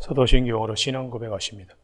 사도신경으로 신앙 고백하십니다.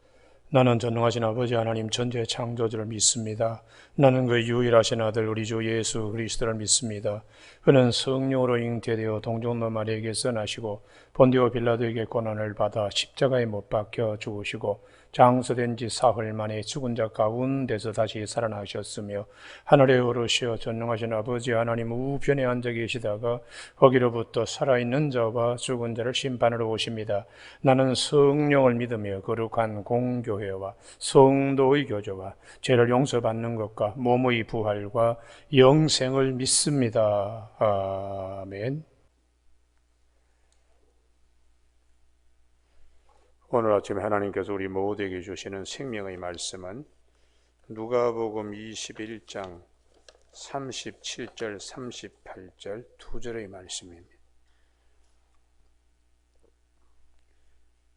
나는 전능하신 아버지 하나님 전지의 창조주를 믿습니다. 나는 그 유일하신 아들 우리 주 예수 그리스도를 믿습니다. 그는 성령으로 잉태되어 동정노 마리아에게서 나시고 본디오 빌라도에게 고난을 받아 십자가에 못 박혀 죽으시고 장사된 지 사흘 만에 죽은 자 가운데서 다시 살아나셨으며 하늘에 오르시어 전능하신 아버지 하나님 우편에 앉아 계시다가 거기로부터 살아있는 자와 죽은 자를 심판하러 오십니다. 나는 성령을 믿으며 거룩한 공교회와 성도의 교제와 죄를 용서받는 것과 몸의 부활과 영생을 믿습니다. 아멘. 오늘 아침에 하나님께서 우리 모두에게 주시는 생명의 말씀은 누가복음 21장 37절 38절 두 절의 말씀입니다.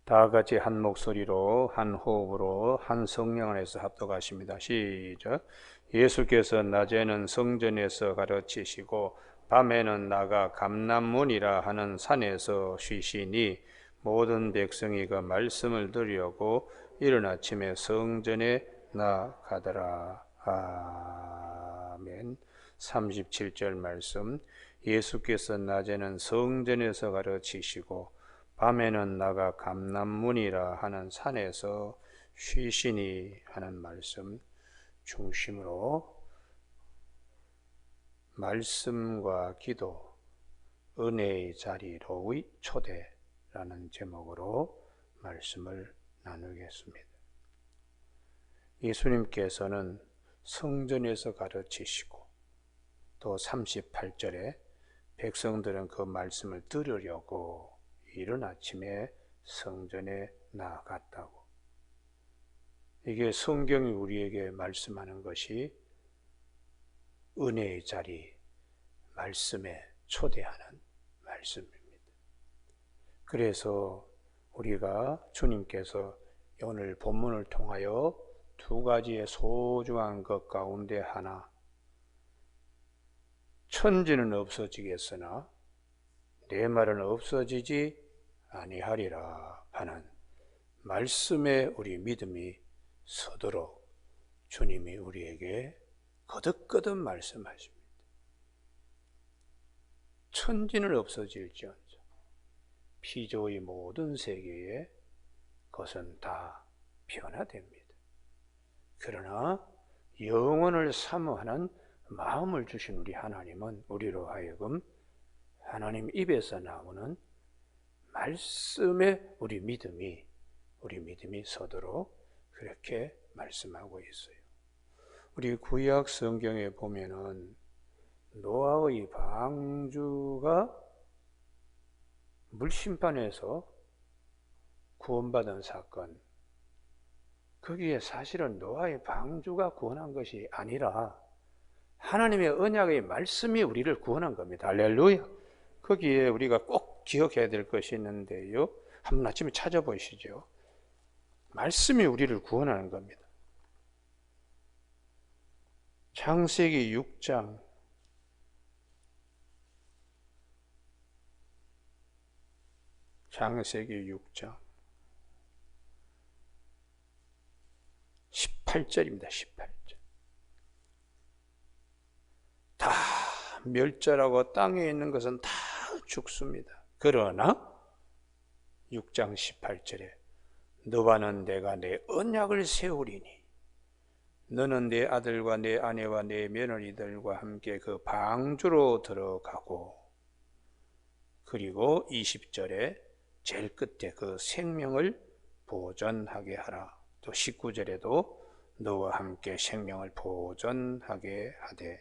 다 같이 한 목소리로 한 호흡으로 한 성령 안에서 합독하십니다. 시작. 예수께서 낮에는 성전에서 가르치시고 밤에는 나가 감람문이라 하는 산에서 쉬시니 모든 백성이 그 말씀을 들으려고 이른 아침에 성전에 나가더라. 아멘. 37절 말씀. 예수께서 낮에는 성전에서 가르치시고 밤에는 나가 감람문이라 하는 산에서 쉬시니 하는 말씀 중심으로 말씀과 기도, 은혜의 자리로의 초대라는 제목으로 말씀을 나누겠습니다. 예수님께서는 성전에서 가르치시고 또 38절에 백성들은 그 말씀을 들으려고 이른 아침에 성전에 나아갔다고. 이게 성경이 우리에게 말씀하는 것이 은혜의 자리, 말씀에 초대하는 말씀입니다. 그래서 우리가 주님께서 오늘 본문을 통하여 두 가지의 소중한 것 가운데 하나, 천지는 없어지겠으나 내 말은 없어지지 아니하리라 하는 말씀에 우리 믿음이 서도록 주님이 우리에게 거듭거듭 말씀하십니다. 천지는 없어질지언정 피조의 모든 세계에 것은 다 변화됩니다. 그러나 영원을 사모하는 마음을 주신 우리 하나님은 우리로 하여금 하나님 입에서 나오는 말씀에 우리 믿음이 서도록 그렇게 말씀하고 있어요. 우리 구약 성경에 보면은 노아의 방주가 물심판에서 구원받은 사건, 거기에 사실은 노아의 방주가 구원한 것이 아니라 하나님의 언약의 말씀이 우리를 구원한 겁니다. 할렐루야. 거기에 우리가 꼭 기억해야 될 것이 있는데요. 한번 아침에 찾아보시죠. 말씀이 우리를 구원하는 겁니다. 창세기 6장 18절입니다. 18절. 다 멸절하고 땅에 있는 것은 다 죽습니다. 그러나 6장 18절에 너와는 내가 내 언약을 세우리니 너는 내 아들과 내 아내와 내 며느리들과 함께 그 방주로 들어가고, 그리고 20절에 제일 끝에 그 생명을 보존하게 하라. 또 19절에도 너와 함께 생명을 보존하게 하되.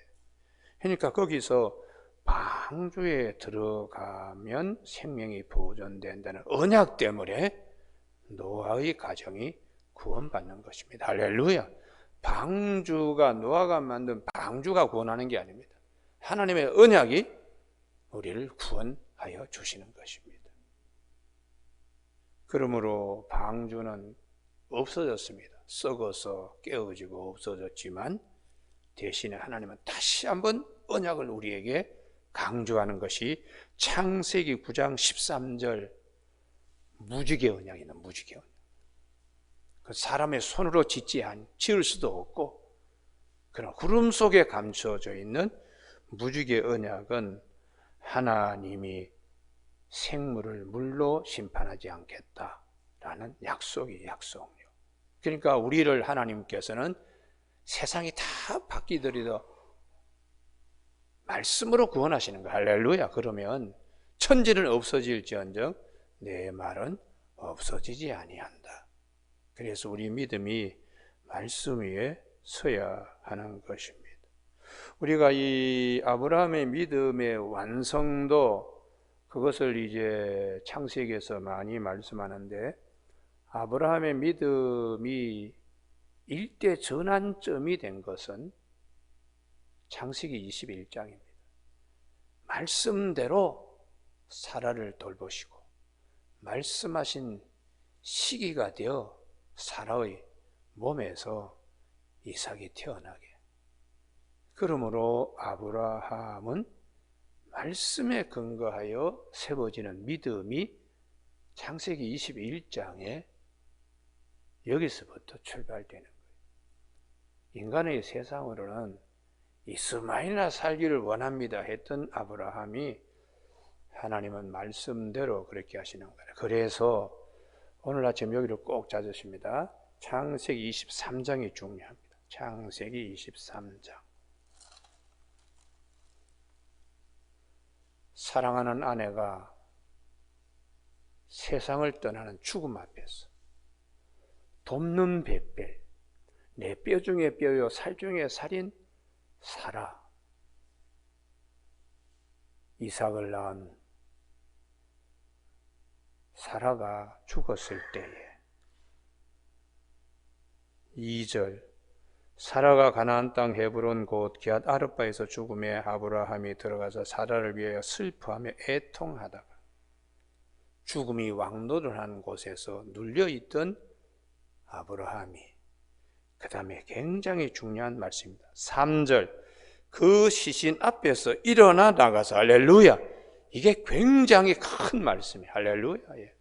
그러니까 거기서 방주에 들어가면 생명이 보존된다는 언약 때문에 노아의 가정이 구원받는 것입니다. 할렐루야. 방주가, 노아가 만든 방주가 구원하는 게 아닙니다. 하나님의 언약이 우리를 구원하여 주시는 것입니다. 그러므로 방주는 없어졌습니다. 썩어서 깨어지고 없어졌지만 대신에 하나님은 다시 한번 언약을 우리에게 강조하는 것이 창세기 9장 13절 무지개 언약이다. 무지개 언약. 그 사람의 손으로 지을 수도 없고, 그런 구름 속에 감춰져 있는 무지개 언약은 하나님이 생물을 물로 심판하지 않겠다라는 약속이에요. 약속이요. 그러니까 우리를 하나님께서는 세상이 다 바뀌더라도 말씀으로 구원하시는 거예요. 할렐루야. 그러면 천지는 없어질지언정 내 말은 없어지지 아니한다. 그래서 우리 믿음이 말씀 위에 서야 하는 것입니다. 우리가 이 아브라함의 믿음의 완성도, 그것을 이제 창세기에서 많이 말씀하는데, 아브라함의 믿음이 일대 전환점이 된 것은 창세기 21장입니다. 말씀대로 사라를 돌보시고 말씀하신 시기가 되어 사라의 몸에서 이삭이 태어나게. 그러므로 아브라함은 말씀에 근거하여 세워지는 믿음이 창세기 21장에 여기서부터 출발되는 거예요. 인간의 세상으로는 이스마엘이나 살기를 원합니다 했던 아브라함이 하나님은 말씀대로 그렇게 하시는 거예요. 그래서 오늘 아침 여기를 꼭 찾으십니다. 창세기 23장이 중요합니다. 창세기 23장. 사랑하는 아내가 세상을 떠나는 죽음 앞에서 돕는 벳벨, 내 뼈 중에 뼈요 살 중에 살인 사라, 이삭을 낳은 사라가 죽었을 때에 2절, 사라가 가나안 땅 헤브론 곧 기앗 아르바에서 죽음에 아브라함이 들어가서 사라를 위하여 슬퍼하며 애통하다가 죽음이 왕노를 한 곳에서 눌려있던 아브라함이, 그 다음에 굉장히 중요한 말씀입니다. 3절, 그 시신 앞에서 일어나 나가서, 할렐루야. 이게 굉장히 큰 말씀이에요. 할렐루야. 예.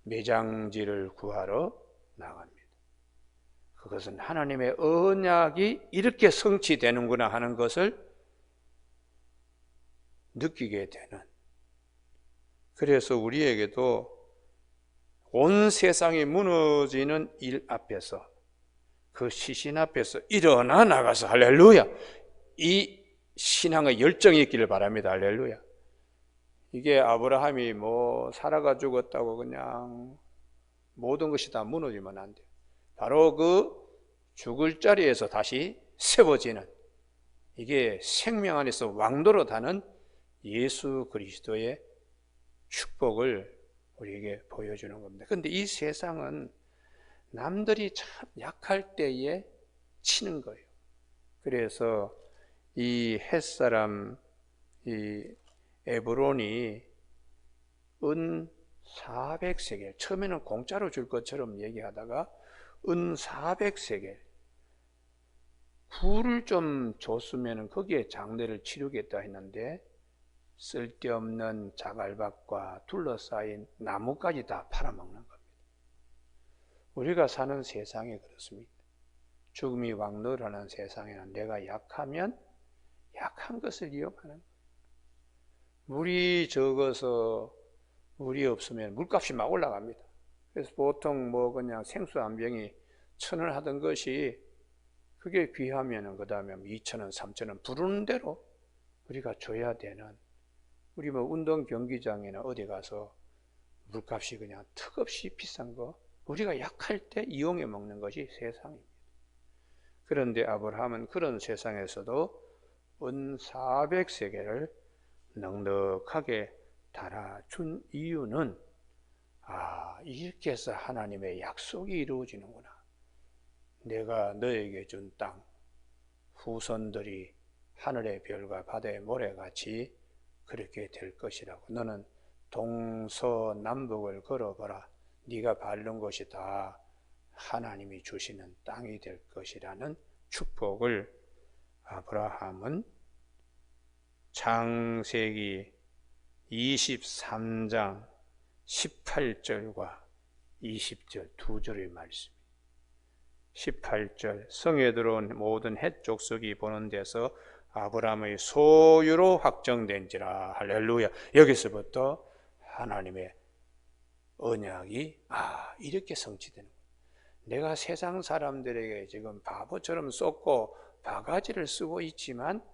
매장지를 구하러 나갑니다. 그것은 하나님의 언약이 이렇게 성취되는구나 하는 것을 느끼게 되는, 그래서 우리에게도 온 세상이 무너지는 일 앞에서, 그 시신 앞에서 일어나 나가서, 할렐루야, 이 신앙의 열정이 있기를 바랍니다. 할렐루야. 이게 아브라함이 뭐 사라가 죽었다고 그냥 모든 것이 다 무너지면 안 돼요. 바로 그 죽을 자리에서 다시 세워지는, 이게 생명 안에서 왕노릇하는 예수 그리스도의 축복을 우리에게 보여주는 겁니다. 그런데 이 세상은 남들이 참 약할 때에 치는 거예요. 그래서 이 햇사람 이 에브론이 은 400세겔, 처음에는 공짜로 줄 것처럼 얘기하다가 은 400세겔, 굴을 좀 줬으면 거기에 장례를 치르겠다 했는데 쓸데없는 자갈밭과 둘러싸인 나무까지 다 팔아먹는 겁니다. 우리가 사는 세상이 그렇습니다. 죽음이 왕노릇하는 세상에는 내가 약하면 약한 것을 이용하는 거예요. 물이 적어서 물이 없으면 물값이 막 올라갑니다. 그래서 보통 뭐 그냥 생수 한 병이 1,000원 하던 것이 그게 귀하면은 그 다음에 2,000원, 3,000원 부르는 대로 우리가 줘야 되는, 우리 뭐 운동 경기장이나 어디 가서 물값이 그냥 턱없이 비싼 거 우리가 약할 때 이용해 먹는 것이 세상입니다. 그런데 아브라함은 그런 세상에서도 은 400세겔을 넉넉하게 달아준 이유는, 이렇게 해서 하나님의 약속이 이루어지는구나. 내가 너에게 준 땅, 후손들이 하늘의 별과 바다의 모래같이 그렇게 될 것이라고. 너는 동서남북을 걸어보라. 네가 밟는 곳이 다 하나님이 주시는 땅이 될 것이라는 축복을 아브라함은 창세기 23장 18절과 20절 두 절의 말씀. 18절 성에 들어온 모든 헷 족속이 보는 데서 아브라함의 소유로 확정된지라. 할렐루야. 여기서부터 하나님의 언약이 이렇게 성취되는 거예요. 내가 세상 사람들에게 지금 바보처럼 쏟고 바가지를 쓰고 있지만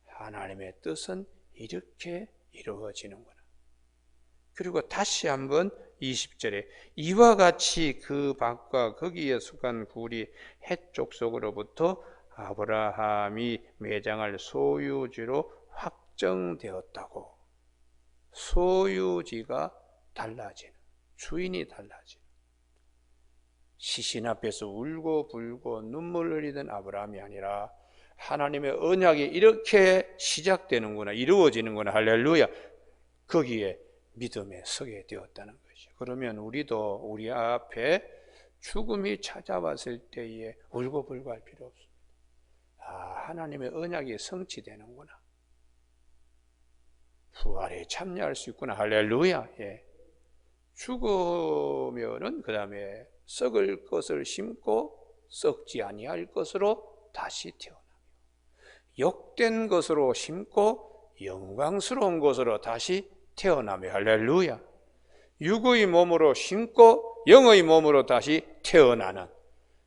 하나님의 뜻은 이렇게 이루어지는구나. 그리고 다시 한번 20절에 이와 같이 그 밭과 거기에 속한 굴이 헷 족속으로부터 아브라함이 매장할 소유지로 확정되었다고. 소유지가 달라지는, 주인이 달라지는. 시신 앞에서 울고 불고 눈물 흘리던 아브라함이 아니라 하나님의 언약이 이렇게 시작되는구나, 이루어지는구나. 할렐루야. 거기에 믿음에 서게 되었다는 것이죠. 그러면 우리도 우리 앞에 죽음이 찾아왔을 때에 울고 불고 할 필요 없습니다. 하나님의 언약이 성취되는구나. 부활에 참여할 수 있구나. 할렐루야. 예. 죽으면은 그 다음에 썩을 것을 심고 썩지 아니할 것으로 다시 태어나며, 욕된 것으로 심고 영광스러운 것으로 다시 태어나며. 할렐루야. 육의 몸으로 심고 영의 몸으로 다시 태어나는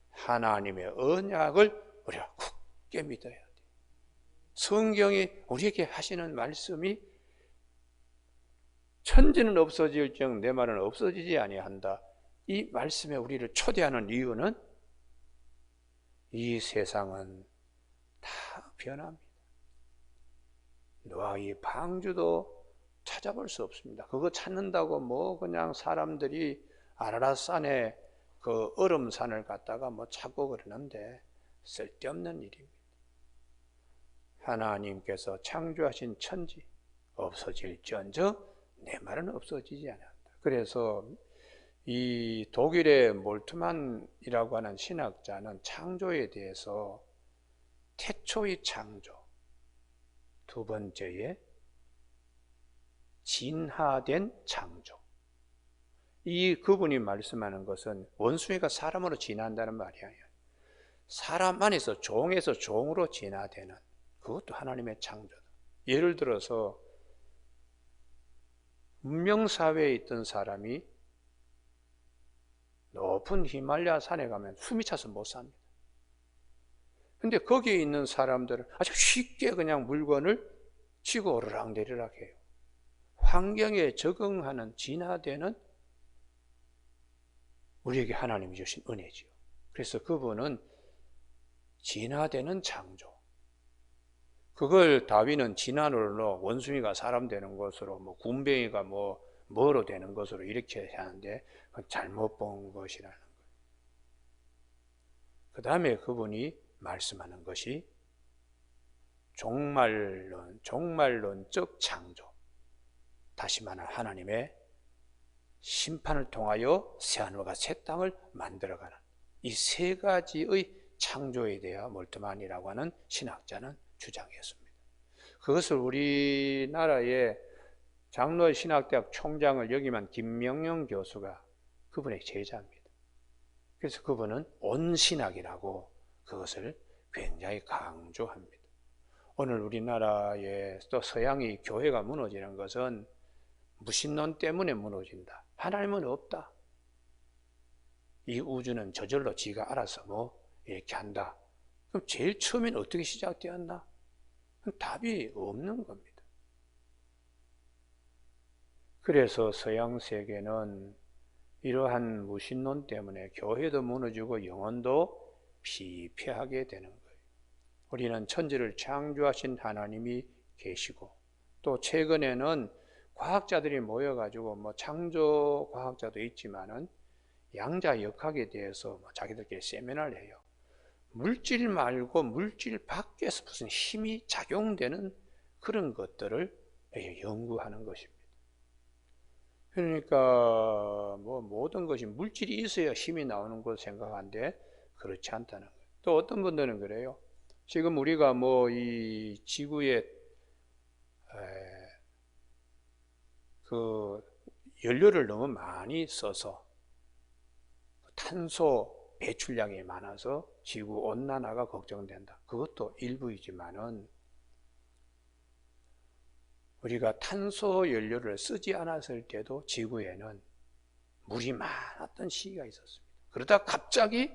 하나님의 언약을 우리가 굳게 믿어야 돼. 성경이 우리에게 하시는 말씀이 천지는 없어질정 내 말은 없어지지 아니한다. 이 말씀에 우리를 초대하는 이유는 이 세상은 다 변합니다. 노아의 방주도 찾아볼 수 없습니다. 그거 찾는다고 뭐 그냥 사람들이 아라랏산에 그 얼음산을 갖다가 뭐 찾고 그러는데 쓸데없는 일입니다. 하나님께서 창조하신 천지 없어질지언정 내 말은 없어지지 않는다. 그래서 이 독일의 몰트만이라고 하는 신학자는 창조에 대해서 태초의 창조, 두 번째에 진화된 창조, 이 그분이 말씀하는 것은 원숭이가 사람으로 진화한다는 말이 아니에요. 사람 안에서 종에서 종으로 진화되는, 그것도 하나님의 창조다. 예를 들어서 문명사회에 있던 사람이 높은 히말라야 산에 가면 숨이 차서 못 삽니다. 근데 거기에 있는 사람들은 아주 쉽게 그냥 물건을 치고 오르락내리락 해요. 환경에 적응하는, 진화되는 우리에게 하나님이 주신 은혜지요. 그래서 그분은 진화되는 창조, 그걸 다윈은 진화론으로 원숭이가 사람 되는 것으로, 뭐 군뱅이가 뭐로 되는 것으로 이렇게 하는데 그건 잘못 본 것이라는 거예요. 그 다음에 그분이 말씀하는 것이 종말론적 창조, 다시 말하면 하나님의 심판을 통하여 새하늘과 새 땅을 만들어가는 이 세 가지의 창조에 대해 몰트만이라고 하는 신학자는 주장했습니다. 그것을 우리나라의 장로신학대학 총장을 역임한 김명영 교수가 그분의 제자입니다. 그래서 그분은 온신학이라고 그것을 굉장히 강조합니다. 오늘 우리나라에 또 서양의 교회가 무너지는 것은 무신론 때문에 무너진다. 하나님은 없다. 이 우주는 저절로 지가 알아서 뭐 이렇게 한다. 그럼 제일 처음엔 어떻게 시작되었나? 답이 없는 겁니다. 그래서 서양 세계는 이러한 무신론 때문에 교회도 무너지고 영혼도 피폐하게 되는 거예요. 우리는 천지를 창조하신 하나님이 계시고, 또 최근에는 과학자들이 모여가지고 뭐 창조 과학자도 있지만은 양자역학에 대해서 자기들끼리 세미나를 해요. 물질 말고 물질 밖에서 무슨 힘이 작용되는 그런 것들을 연구하는 것입니다. 그러니까 뭐 모든 것이 물질이 있어야 힘이 나오는 걸 생각하는데 그렇지 않다는 거예요. 또 어떤 분들은 그래요. 지금 우리가 뭐 이 지구의 그 연료를 너무 많이 써서 탄소 배출량이 많아서 지구 온난화가 걱정된다. 그것도 일부이지만은 우리가 탄소 연료를 쓰지 않았을 때도 지구에는 물이 많았던 시기가 있었습니다. 그러다 갑자기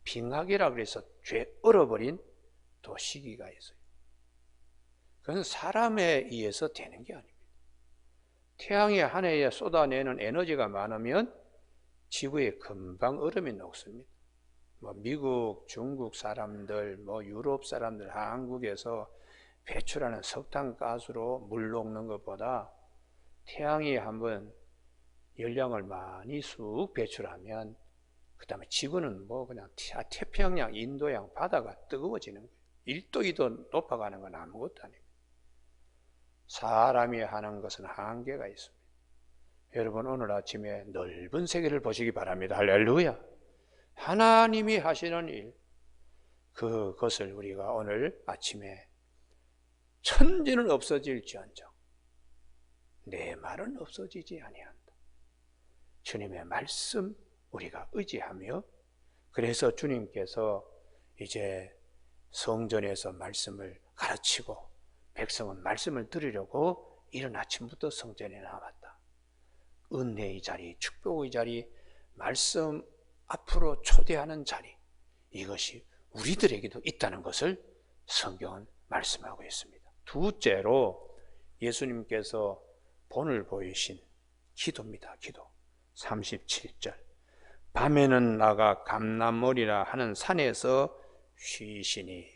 빙하기라 그래서 얼어버린 또 시기가 있어요. 그건 사람에 의해서 되는 게 아닙니다. 태양이 한 해에 쏟아내는 에너지가 많으면 지구에 금방 얼음이 녹습니다. 미국, 중국 사람들, 유럽 사람들, 한국에서 배출하는 석탄가스로 물 녹는 것보다 태양이 한번 열량을 많이 쑥 배출하면 그 다음에 지구는 그냥 태평양, 인도양 바다가 뜨거워지는 거예요. 1도, 2도 높아가는 건 아무것도 아닙니다. 사람이 하는 것은 한계가 있습니다. 여러분 오늘 아침에 넓은 세계를 보시기 바랍니다. 할렐루야. 하나님이 하시는 일, 그것을 우리가 오늘 아침에 천지는 없어질지언정 내 말은 없어지지 아니한다. 주님의 말씀 우리가 의지하며, 그래서 주님께서 이제 성전에서 말씀을 가르치고 백성은 말씀을 들으려고 이른 아침부터 성전에 나왔다. 은혜의 자리, 축복의 자리, 말씀 앞으로 초대하는 자리, 이것이 우리들에게도 있다는 것을 성경은 말씀하고 있습니다. 둘째로 예수님께서 본을 보이신 기도입니다. 기도 37절, 밤에는 나가 감람머리라 하는 산에서 쉬시니.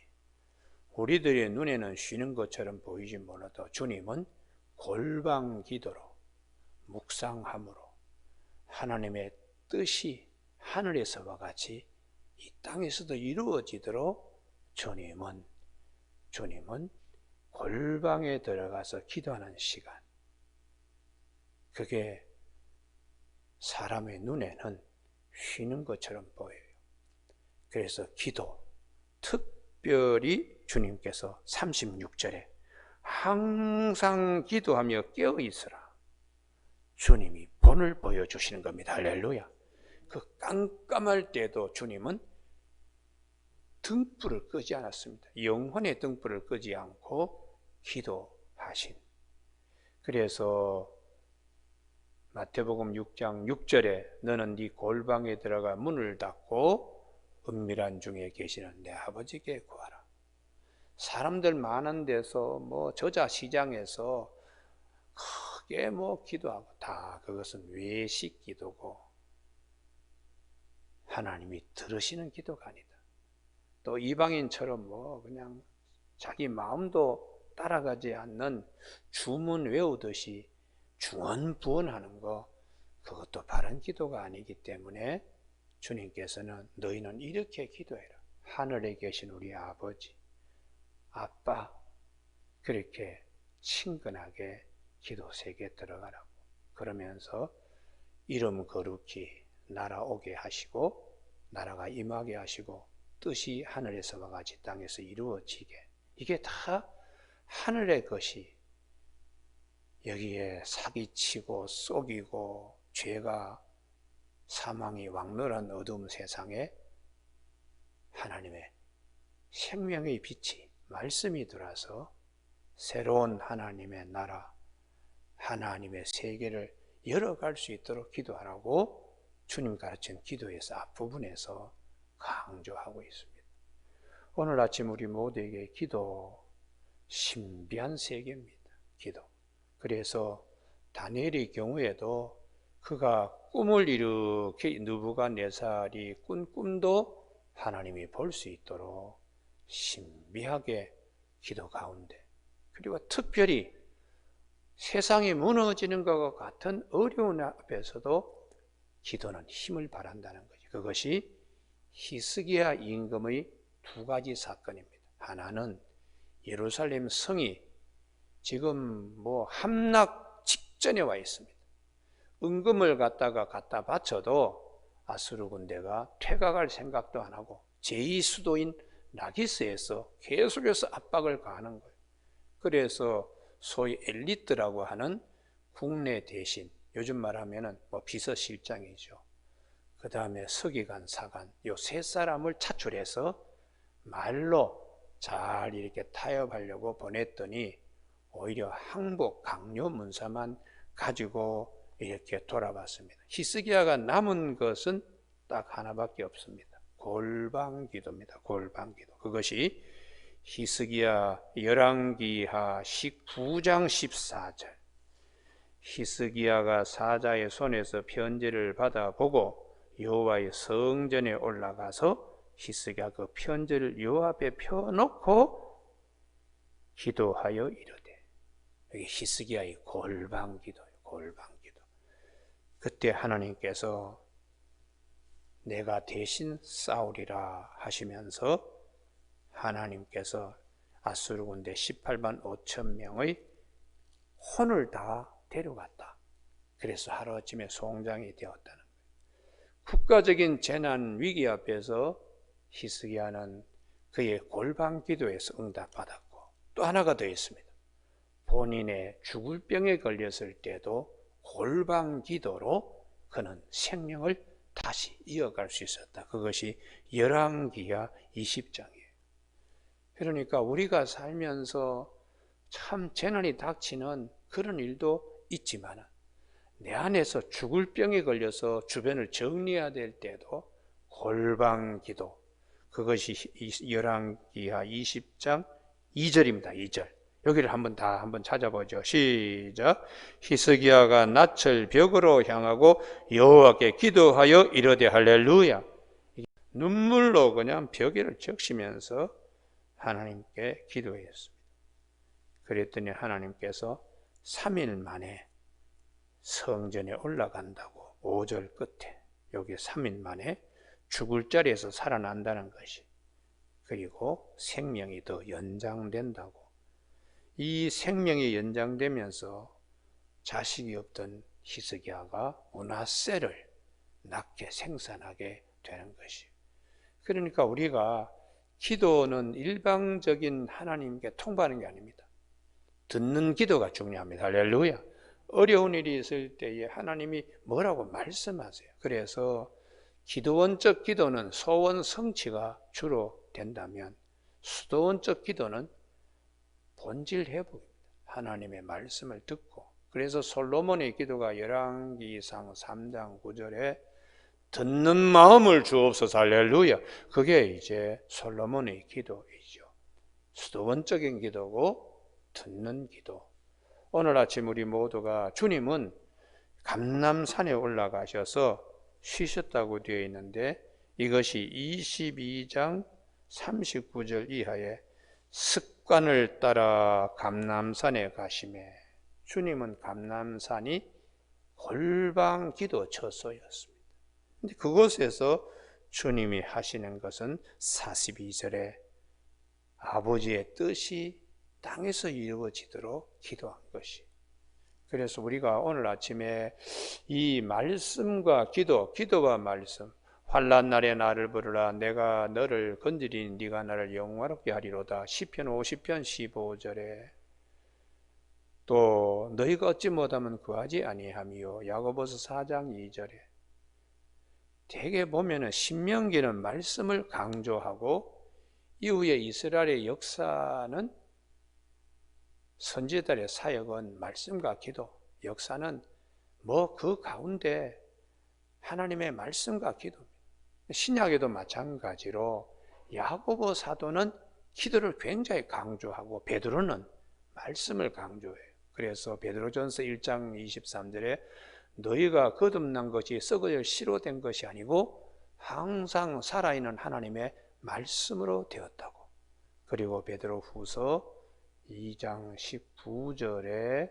우리들의 눈에는 쉬는 것처럼 보이지 몰라도 주님은 골방 기도로 묵상함으로 하나님의 뜻이 하늘에서와 같이 이 땅에서도 이루어지도록 주님은 골방에 들어가서 기도하는 시간, 그게 사람의 눈에는 쉬는 것처럼 보여요. 그래서 기도, 특별히 주님께서 36절에 항상 기도하며 깨어 있으라, 주님이 본을 보여주시는 겁니다. 할렐루야. 그 깜깜할 때도 주님은 등불을 끄지 않았습니다. 영혼의 등불을 끄지 않고 기도하신. 그래서 마태복음 6장 6절에 너는 네 골방에 들어가 문을 닫고 은밀한 중에 계시는 내 아버지께 구하라. 사람들 많은 데서 저자 시장에서 크게 기도하고 다 그것은 외식 기도고 하나님이 들으시는 기도가 아니다. 또 이방인처럼 그냥 자기 마음도 따라가지 않는 주문 외우듯이 중언부언하는 거, 그것도 바른 기도가 아니기 때문에 주님께서는 너희는 이렇게 기도해라. 하늘에 계신 우리 아버지, 아빠, 그렇게 친근하게 기도 세계에 들어가라고. 그러면서 이름 거룩히 나라 오게 하시고 나라가 임하게 하시고 뜻이 하늘에서와 같이 땅에서 이루어지게, 이게 다 하늘의 것이 여기에 사기치고 속이고 죄가 사망이 왕노란 어두운 세상에 하나님의 생명의 빛이 말씀이 들어와서 새로운 하나님의 나라, 하나님의 세계를 열어갈 수 있도록 기도하라고 주님 가르친 기도에서 앞부분에서 강조하고 있습니다. 오늘 아침 우리 모두에게 기도, 신비한 세계입니다. 기도. 그래서 다니엘의 경우에도 그가 꿈을 이렇게 느부갓네살이 꾼 꿈도 하나님이 볼 수 있도록 신비하게 기도 가운데, 그리고 특별히 세상이 무너지는 것과 같은 어려운 앞에서도 기도는 힘을 발한다는 거죠. 그것이 히스기야 임금의 두 가지 사건입니다. 하나는 예루살렘 성이 지금 함락 직전에 와 있습니다. 은금을 갖다 바쳐도 아수르 군대가 퇴각할 생각도 안 하고 제2수도인 라기스에서 계속해서 압박을 가하는 거예요. 그래서 소위 엘리트라고 하는 국내 대신, 요즘 말하면은 뭐 비서실장이죠. 그 다음에 서기관, 사관, 요 세 사람을 차출해서 말로 잘 이렇게 타협하려고 보냈더니 오히려 항복, 강요 문서만 가지고 이렇게 돌아봤습니다. 히스기야가 남은 것은 딱 하나밖에 없습니다. 골방기도입니다. 골방기도. 그것이 히스기야 열왕기하 19장 14절. 히스기야가 사자의 손에서 편지를 받아보고 여호와의 성전에 올라가서 히스기야 그 편지를 여호와 앞에 펴놓고 기도하여 이르되, 여기 히스기야의 골방기도예요. 골방기도. 그때 하나님께서 내가 대신 싸우리라 하시면서 하나님께서 아수르 군대 18만 5천 명의 혼을 다 데려갔다. 그래서 하루아침에 송장이 되었다는 거예요. 국가적인 재난 위기 앞에서 히스기야는 그의 골방 기도에서 응답받았고, 또 하나가 더 있습니다. 본인의 죽을 병에 걸렸을 때도 골방 기도로 그는 생명을 다시 이어갈 수 있었다. 그것이 열왕기하 20장이에요. 그러니까 우리가 살면서 참 재난이 닥치는 그런 일도 있지만 내 안에서 죽을 병에 걸려서 주변을 정리해야 될 때도 골방기도, 그것이 열왕기하 20장 2절입니다. 2절. 여기를 한번 찾아보죠. 시작. 히스기야가 낯을 벽으로 향하고 여호와께 기도하여 이르되 할렐루야. 눈물로 그냥 벽에를 적시면서 하나님께 기도했습니다. 그랬더니 하나님께서 3일 만에 성전에 올라간다고 5절 끝에 여기 3일 만에 죽을 자리에서 살아난다는 것이, 그리고 생명이 더 연장된다고. 이 생명이 연장되면서 자식이 없던 히스기야가 므낫세를 낳게 생산하게 되는 것이. 그러니까 우리가 기도는 일방적인 하나님께 통보하는 게 아닙니다. 듣는 기도가 중요합니다. 할렐루야. 어려운 일이 있을 때에 하나님이 뭐라고 말씀하세요. 그래서 기도원적 기도는 소원 성취가 주로 된다면 수도원적 기도는 본질 회복입니다. 하나님의 말씀을 듣고. 그래서 솔로몬의 기도가 열왕기상 3장 9절에 듣는 마음을 주옵소서. 할렐루야. 그게 이제 솔로몬의 기도이죠. 수도원적인 기도고 듣는 기도. 오늘 아침 우리 모두가, 주님은 감람산에 올라가셔서 쉬셨다고 되어 있는데 이것이 22장 39절 이하에 습관을 따라 감람산에 가시매, 주님은 감람산이 골방 기도 처소였습니다. 근데 그곳에서 주님이 하시는 것은 42절에 아버지의 뜻이 땅에서 이루어지도록 기도한 것이. 그래서 우리가 오늘 아침에 이 말씀과 기도와 말씀, 환난 날에 나를 부르라 내가 너를 건지리니 네가 나를 영화롭게 하리로다. 시편 50편 15절에 또 너희가 얻지 못하면 구하지 아니하미요. 야고보서 4장 2절에 대개 보면은 신명기는 말씀을 강조하고 이후에 이스라엘의 역사는 선지자들의 사역은 말씀과 기도, 역사는 뭐 그 가운데 하나님의 말씀과 기도. 신약에도 마찬가지로 야고보 사도는 기도를 굉장히 강조하고 베드로는 말씀을 강조해요. 그래서 베드로전서 1장 23절에 너희가 거듭난 것이 썩어질 씨로 된 것이 아니고 항상 살아있는 하나님의 말씀으로 되었다고. 그리고 베드로후서 2장 19절에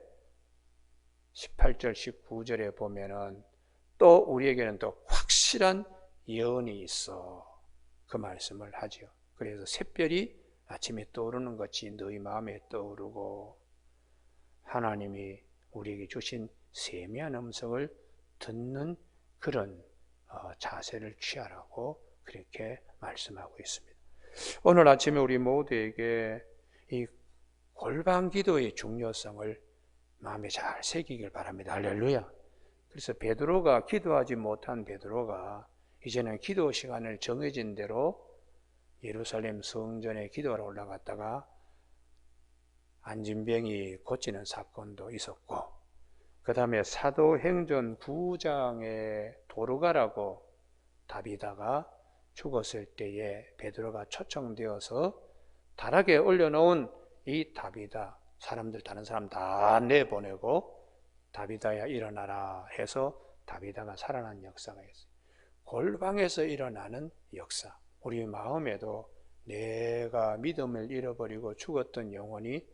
18절 19절에 보면은 또 우리에게는 또 확실한 예언이 있어. 그 말씀을 하죠. 그래서 샛별이 아침에 떠오르는 것이 너희 마음에 떠오르고 하나님이 우리에게 주신 세미한 음성을 듣는 그런 자세를 취하라고 그렇게 말씀하고 있습니다. 오늘 아침에 우리 모두에게 이 골방 기도의 중요성을 마음에 잘 새기길 바랍니다. 할렐루야. 그래서 베드로가 기도하지 못한 베드로가 이제는 기도 시간을 정해진 대로 예루살렘 성전에 기도하러 올라갔다가 안진병이 고치는 사건도 있었고, 그 다음에 사도행전 9장에 도르가라고 다비다가 죽었을 때에 베드로가 초청되어서 다락에 올려놓은 이 다비다, 사람들 다른 사람 다 내보내고 다비다야 일어나라 해서 다비다가 살아난 역사가 있어요. 골방에서 일어나는 역사. 우리 마음에도 내가 믿음을 잃어버리고 죽었던 영혼이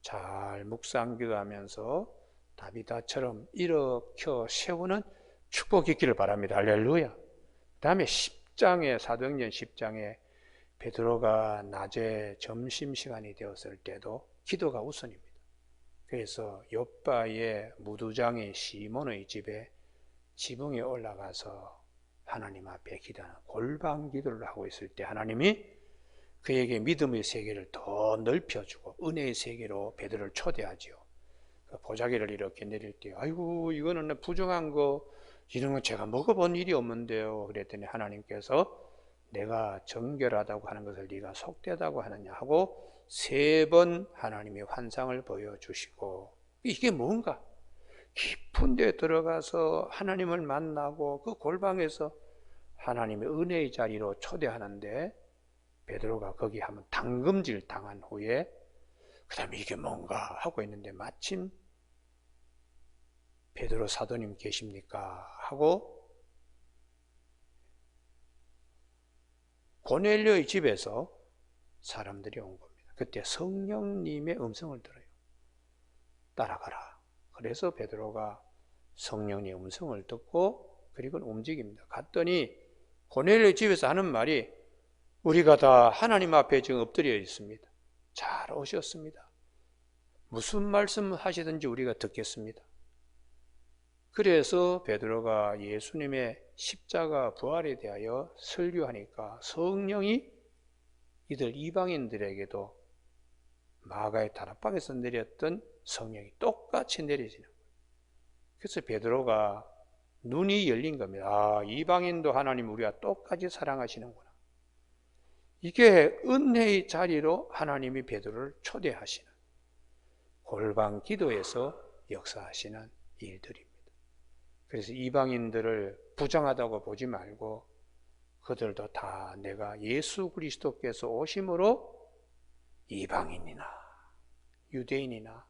잘 묵상기도하면서 다비다처럼 일으켜 세우는 축복이 있기를 바랍니다. 할렐루야. 그 다음에 10장에, 사도행전 10장에 베드로가 낮에 점심시간이 되었을 때도 기도가 우선입니다. 그래서 요바의 무두장의 시몬의 집에 지붕에 올라가서 하나님 앞에 기도하는 골방 기도를 하고 있을 때 하나님이 그에게 믿음의 세계를 더 넓혀주고 은혜의 세계로 베드로를 초대하지요. 보자기를 이렇게 내릴 때, 아이고 이거는 부정한 거, 이런 건 제가 먹어본 일이 없는데요. 그랬더니 하나님께서 내가 정결하다고 하는 것을 네가 속되다고 하느냐 하고 3번 하나님의 환상을 보여주시고, 이게 뭔가 깊은 데 들어가서 하나님을 만나고 그 골방에서 하나님의 은혜의 자리로 초대하는데 베드로가 거기 한번 당금질 당한 후에 그 다음에 이게 뭔가 하고 있는데 마침 베드로 사도님 계십니까? 하고 고넬료의 집에서 사람들이 온 겁니다. 그때 성령님의 음성을 들어요. 따라가라. 그래서 베드로가 성령의 음성을 듣고 그리고 움직입니다. 갔더니 고넬료의 집에서 하는 말이, 우리가 다 하나님 앞에 지금 엎드려 있습니다. 잘 오셨습니다. 무슨 말씀 하시든지 우리가 듣겠습니다. 그래서 베드로가 예수님의 십자가 부활에 대하여 설교하니까 성령이 이들 이방인들에게도 마가의 다락방에서 내렸던 성령이 똑같이 내려지는 거예요. 그래서 베드로가 눈이 열린 겁니다. 아, 이방인도 하나님 우리가 똑같이 사랑하시는구나. 이게 은혜의 자리로 하나님이 베드로를 초대하시는, 골방 기도에서 역사하시는 일들입니다. 그래서 이방인들을 부정하다고 보지 말고 그들도 다 내가 예수 그리스도께서 오심으로 이방인이나 유대인이나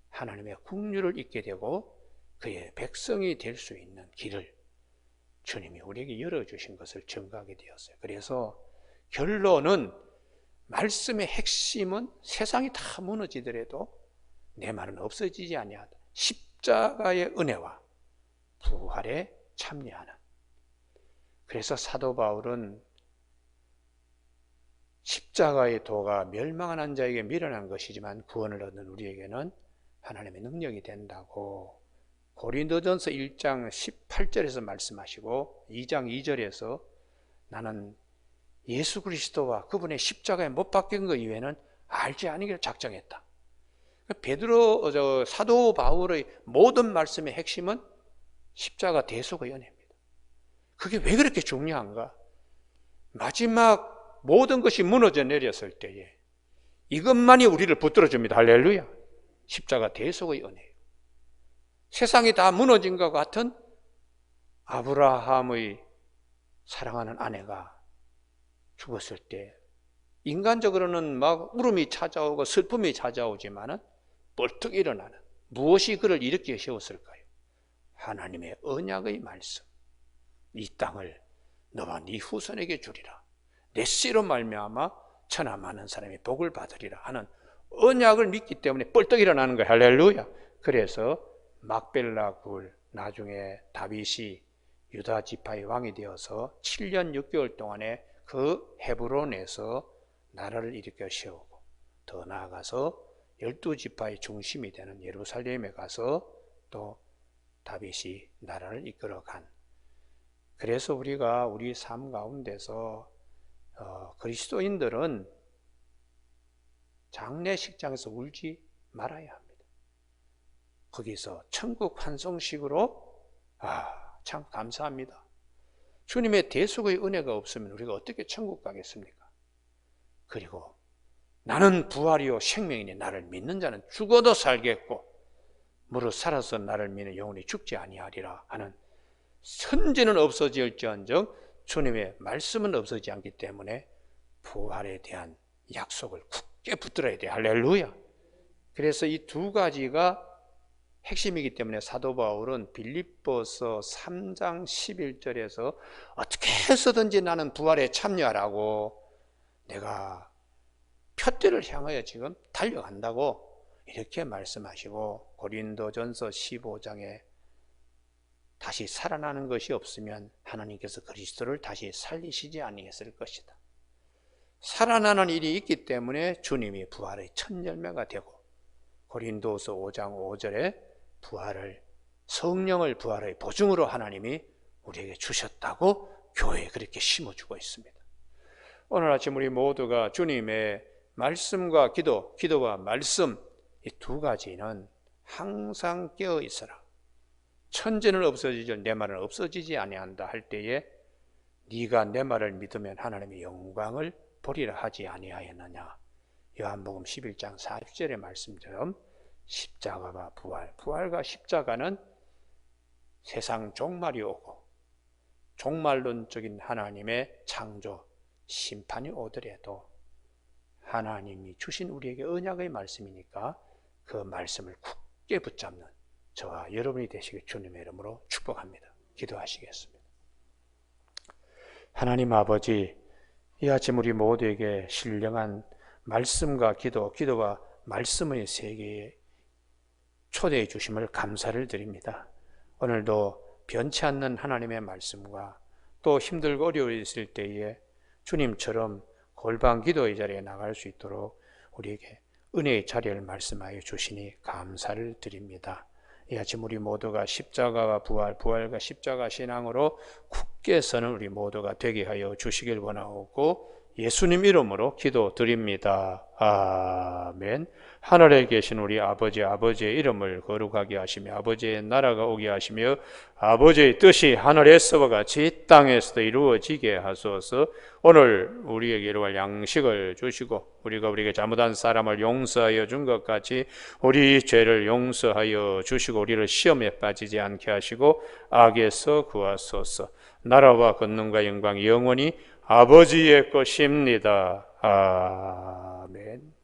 하나님의 국류를 잊게 되고 그의 백성이 될 수 있는 길을 주님이 우리에게 열어주신 것을 증거하게 되었어요. 그래서 결론은, 말씀의 핵심은 세상이 다 무너지더라도 내 말은 없어지지 아니하다. 십자가의 은혜와 부활에 참여하는. 그래서 사도 바울은 십자가의 도가 멸망한 자에게 미련한 것이지만 구원을 얻는 우리에게는 하나님의 능력이 된다고 고린도전서 1장 18절에서 말씀하시고 2장 2절에서 나는 예수 그리스도와 그분의 십자가에 못 박힌 것 이외에는 알지 않기를 작정했다. 사도 바울의 모든 말씀의 핵심은 십자가 대속의 은혜입니다. 그게 왜 그렇게 중요한가? 마지막 모든 것이 무너져 내렸을 때에 이것만이 우리를 붙들어줍니다. 할렐루야. 십자가 대속의 은혜예요. 세상이 다 무너진 것 같은 아브라함의 사랑하는 아내가 죽었을 때 인간적으로는 막 울음이 찾아오고 슬픔이 찾아오지만은 벌떡 일어나는, 무엇이 그를 일으켜 세웠을까요? 하나님의 언약의 말씀. 이 땅을 너와 네 후손에게 주리라. 내 씨로 말미암아 천하 많은 사람이 복을 받으리라 하는 언약을 믿기 때문에 벌떡 일어나는 거예요. 할렐루야. 그래서 막벨라 굴, 나중에 다윗이 유다 지파의 왕이 되어서 7년 6개월 동안에 그 헤브론에서 나라를 일으켜 세우고, 더 나아가서 12지파의 중심이 되는 예루살렘에 가서 또 다윗이 나라를 이끌어간. 그래서 우리가 우리 삶 가운데서 그리스도인들은 장례식장에서 울지 말아야 합니다. 거기서 천국 환송식으로 참 감사합니다. 주님의 대속의 은혜가 없으면 우리가 어떻게 천국 가겠습니까? 그리고 나는 부활이요 생명이니 나를 믿는 자는 죽어도 살겠고 무릇 살아서 나를 믿는 영혼이 죽지 아니하리라 하는 선지는 없어질지언정 주님의 말씀은 없어지지 않기 때문에 부활에 대한 약속을 굳게 붙들어야 돼. 할렐루야. 그래서 이 두 가지가 핵심이기 때문에 사도 바울은 빌립보서 3장 11절에서 어떻게 해서든지 나는 부활에 참여하라고 내가 표대를 향하여 지금 달려간다고 이렇게 말씀하시고 고린도전서 15장에 다시 살아나는 것이 없으면 하나님께서 그리스도를 다시 살리시지 아니했을 것이다. 살아나는 일이 있기 때문에 주님이 부활의 첫 열매가 되고 고린도서 5장 5절에 성령을 부활의 보증으로 하나님이 우리에게 주셨다고 교회에 그렇게 심어주고 있습니다. 오늘 아침 우리 모두가 주님의 말씀과 기도와 말씀 이 두 가지는 항상 깨어 있어라. 천지는 없어지죠. 내 말은 없어지지 아니한다 할 때에 네가 내 말을 믿으면 하나님의 영광을 보리라 하지 아니하였느냐. 요한복음 11장 40절의 말씀처럼 십자가와 부활과 십자가는 세상 종말이 오고 종말론적인 하나님의 창조, 심판이 오더라도 하나님이 주신 우리에게 언약의 말씀이니까 그 말씀을 굳게 붙잡는 저와 여러분이 되시길 주님의 이름으로 축복합니다. 기도하시겠습니다. 하나님 아버지, 이 아침 우리 모두에게 신령한 말씀과 기도와 말씀의 세계에 초대해 주심을 감사를 드립니다. 오늘도 변치 않는 하나님의 말씀과 또 힘들고 어려워 있을 때에 주님처럼 골방 기도의 자리에 나갈 수 있도록 우리에게 은혜의 자리를 말씀하여 주시니 감사를 드립니다. 이 아침 우리 모두가 십자가와 부활과 십자가 신앙으로 굳게 서는 우리 모두가 되게 하여 주시길 원하고 예수님 이름으로 기도드립니다. 아멘. 하늘에 계신 우리 아버지의 이름을 거룩하게 하시며 아버지의 나라가 오게 하시며 아버지의 뜻이 하늘에서와 같이 땅에서도 이루어지게 하소서. 오늘 우리에게 이루어갈 양식을 주시고 우리가 우리에게 잘못한 사람을 용서하여 준 것 같이 우리 죄를 용서하여 주시고 우리를 시험에 빠지지 않게 하시고 악에서 구하소서. 나라와 권능과 영광이 영원히 아버지의 것입니다. 아멘.